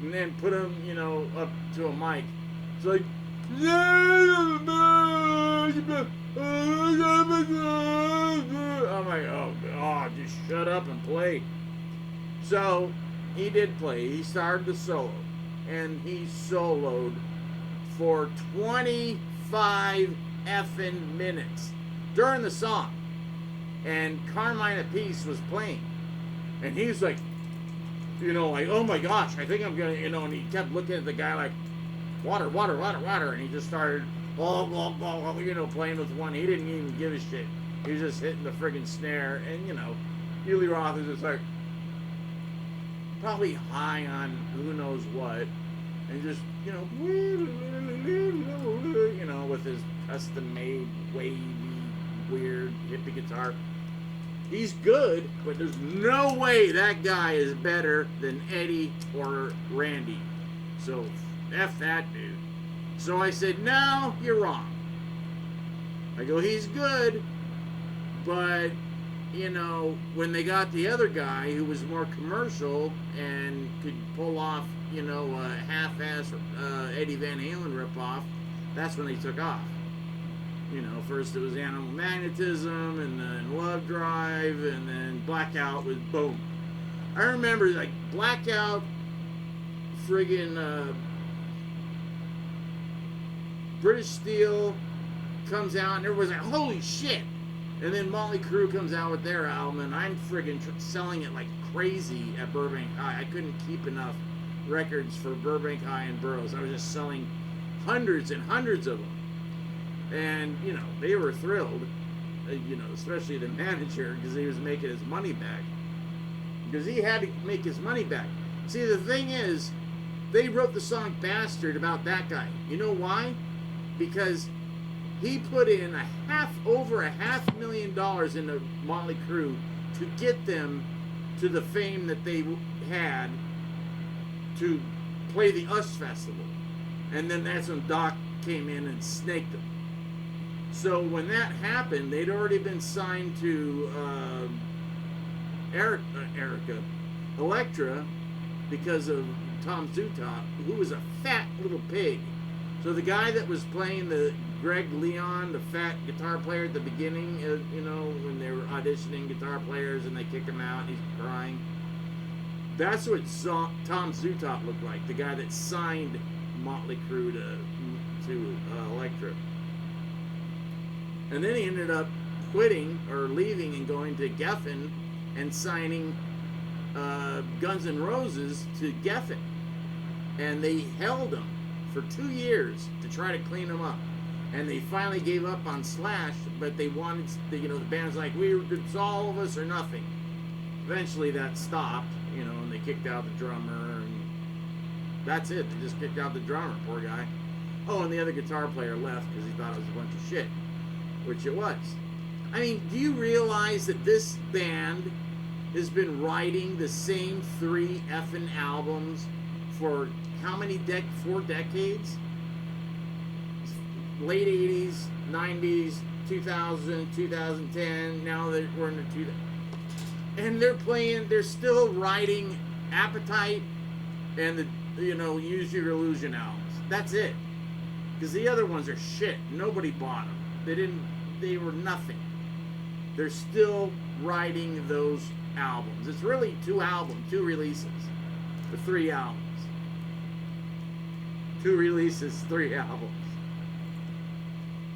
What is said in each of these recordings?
and then put him, you know, up to a mic. It's like, I'm like, oh, God, just shut up and play. So he did play. He started the solo, and he soloed for 25 effing minutes during the song. And Carmine Appice was playing, and he's like, you know, like, oh my gosh, I think I'm gonna, you know, and he kept looking at the guy like, water, water, water, water, and he just started, you know, playing with one. He didn't even give a shit. He was just hitting the friggin' snare, and, you know, Eli Roth is just like, probably high on who knows what, and just, you know, with his custom-made, wavy, weird, hippie guitar. He's good, but there's no way that guy is better than Eddie or Randy. So, F that dude. So I said, no, you're wrong. I go, he's good, but, you know, when they got the other guy who was more commercial and could pull off, you know, a half-ass Eddie Van Halen ripoff, that's when they took off. You know, first it was Animal Magnetism, and then Love Drive, and then Blackout was boom. I remember, like, Blackout, friggin' British Steel comes out, and everybody's like, holy shit! And then Motley Crue comes out with their album, and I'm friggin' selling it like crazy at Burbank High. I couldn't keep enough records for Burbank High and Burroughs. I was just selling hundreds and hundreds of them. And, you know, they were thrilled, you know, especially the manager, because he was making his money back. Because he had to make his money back. See, the thing is, they wrote the song Bastard about that guy. You know why? Because he put in over $500,000 into Motley Crue to get them to the fame that they had to play the US Festival. And then that's when Doc came in and snaked them. So when that happened, they'd already been signed to Elektra, because of Tom Zutaut, who was a fat little pig. So the guy that was playing the Greg Leon, the fat guitar player at the beginning, you know, when they were auditioning guitar players and they kick him out and he's crying, that's what Tom Zutaut looked like, the guy that signed Motley Crue to Elektra. And then he ended up quitting or leaving and going to Geffen and signing Guns N' Roses to Geffen. And they held him for 2 years to try to clean him up. And they finally gave up on Slash, but they wanted, you know, the band's like, it's all of us or nothing. Eventually that stopped, you know, and they kicked out the drummer, and that's it. They just kicked out the drummer, poor guy. Oh, and the other guitar player left because he thought it was a bunch of shit. Which it was. I mean, do you realize that this band has been writing the same 3 effing albums for how many 4 decades? Late 80s, 90s, 2000, 2010, now that we're in the 2000s. And they're still writing Appetite and the, you know, Use Your Illusion albums. That's it. Because the other ones are shit. Nobody bought them. They were nothing. They're still writing those albums. It's really 2 albums, 2 releases, or 3 albums. 2 releases, 3 albums.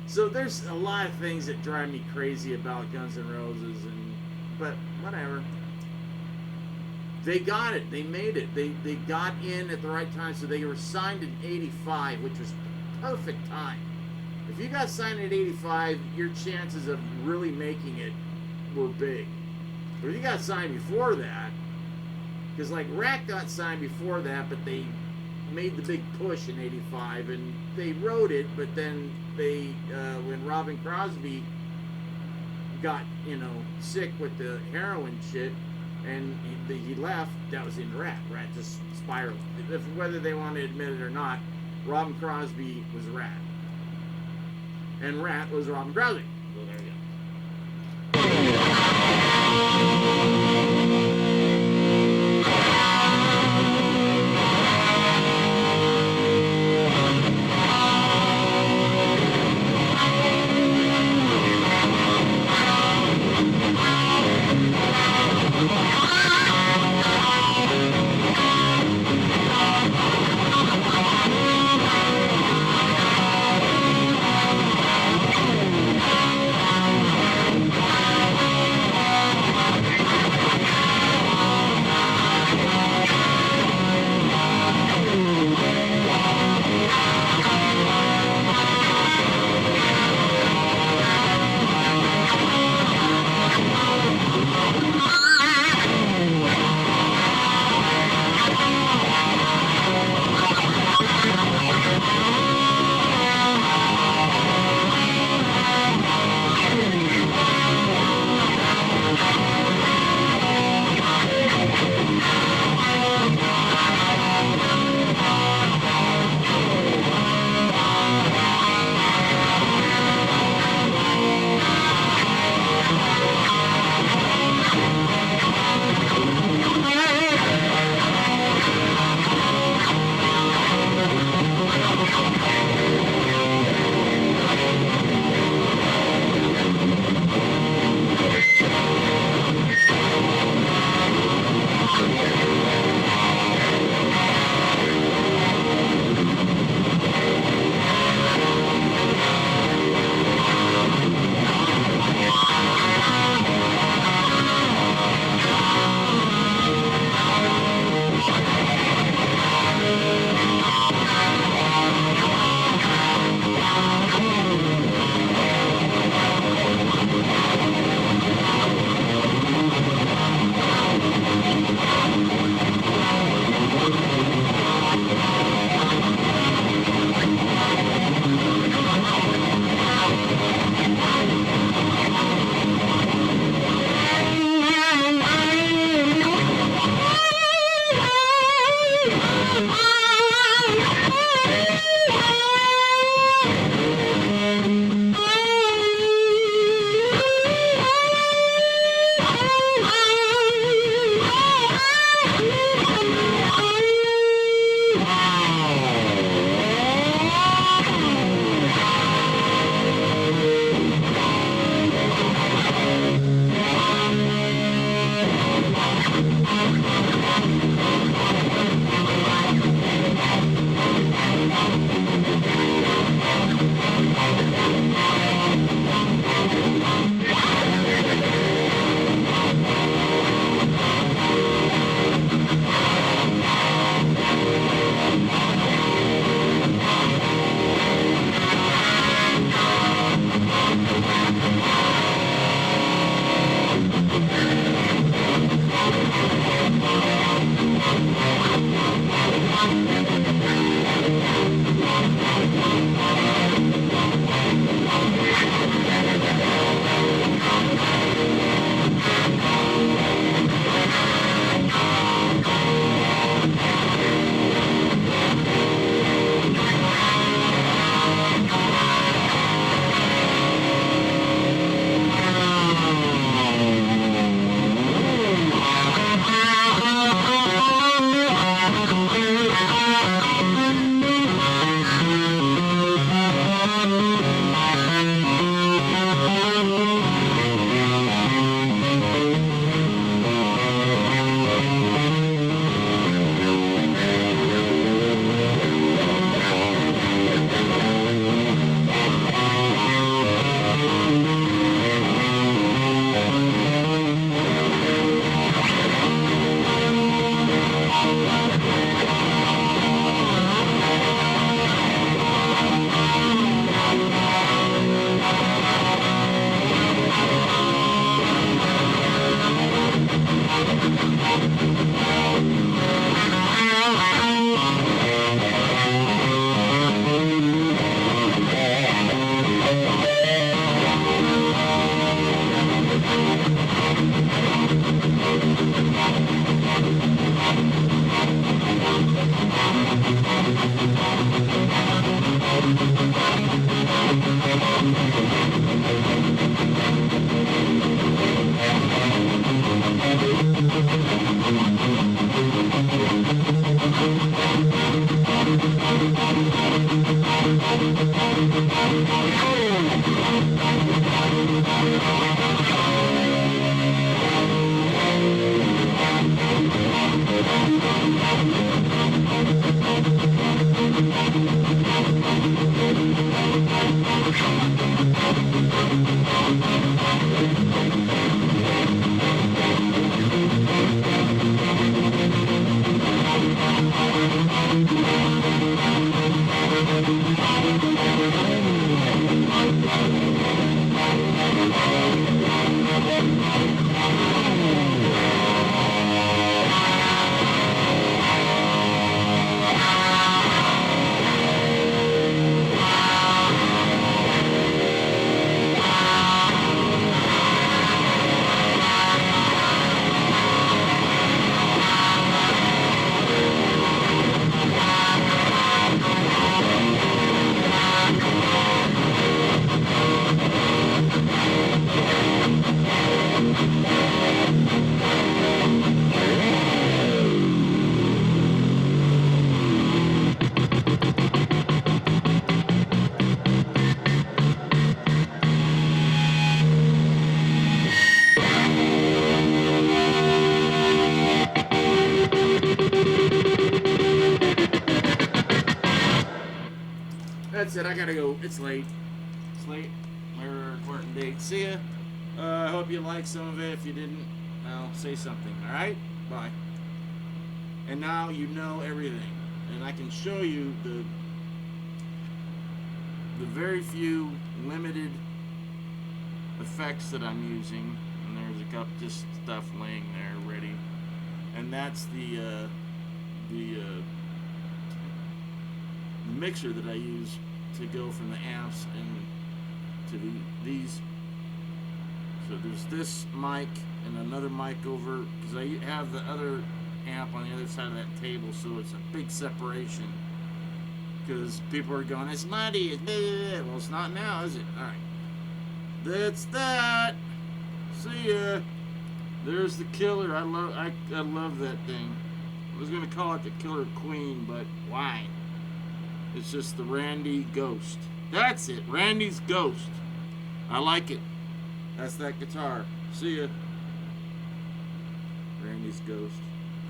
So there's a lot of things that drive me crazy about Guns N' Roses, but whatever. They got it. They made it. They got in at the right time. So they were signed in '85, which was perfect time. If you got signed at 85, your chances of really making it were big. But if you got signed before that, because like Rat got signed before that, but they made the big push in '85, and they wrote it, but then they, when Robin Crosby got, you know, sick with the heroin shit, and he left, that was in Rat. Rat just spiraled. Whether they want to admit it or not, Robin Crosby was Rat. And Rat was Robin Crosby. So there you go. That's it. I gotta go. It's late. It's late. We're recording date. See ya. I hope you liked some of it. If you didn't, well, say something. All right. Bye. And now you know everything, and I can show you the very few limited effects that I'm using. And there's a couple just stuff laying there ready, and that's the mixer that I use to go from the amps and to these. So there's this mic and another mic over, because I have the other amp on the other side of that table, so it's a big separation. Because people are going, it's muddy. Well, it's not now, is it? All right. That's that. See ya. There's the killer. I love that thing. I was gonna call it the Killer Queen, but why? It's just the Randy Ghost. That's it. Randy's Ghost. I like it. That's that guitar. See ya. Randy's Ghost.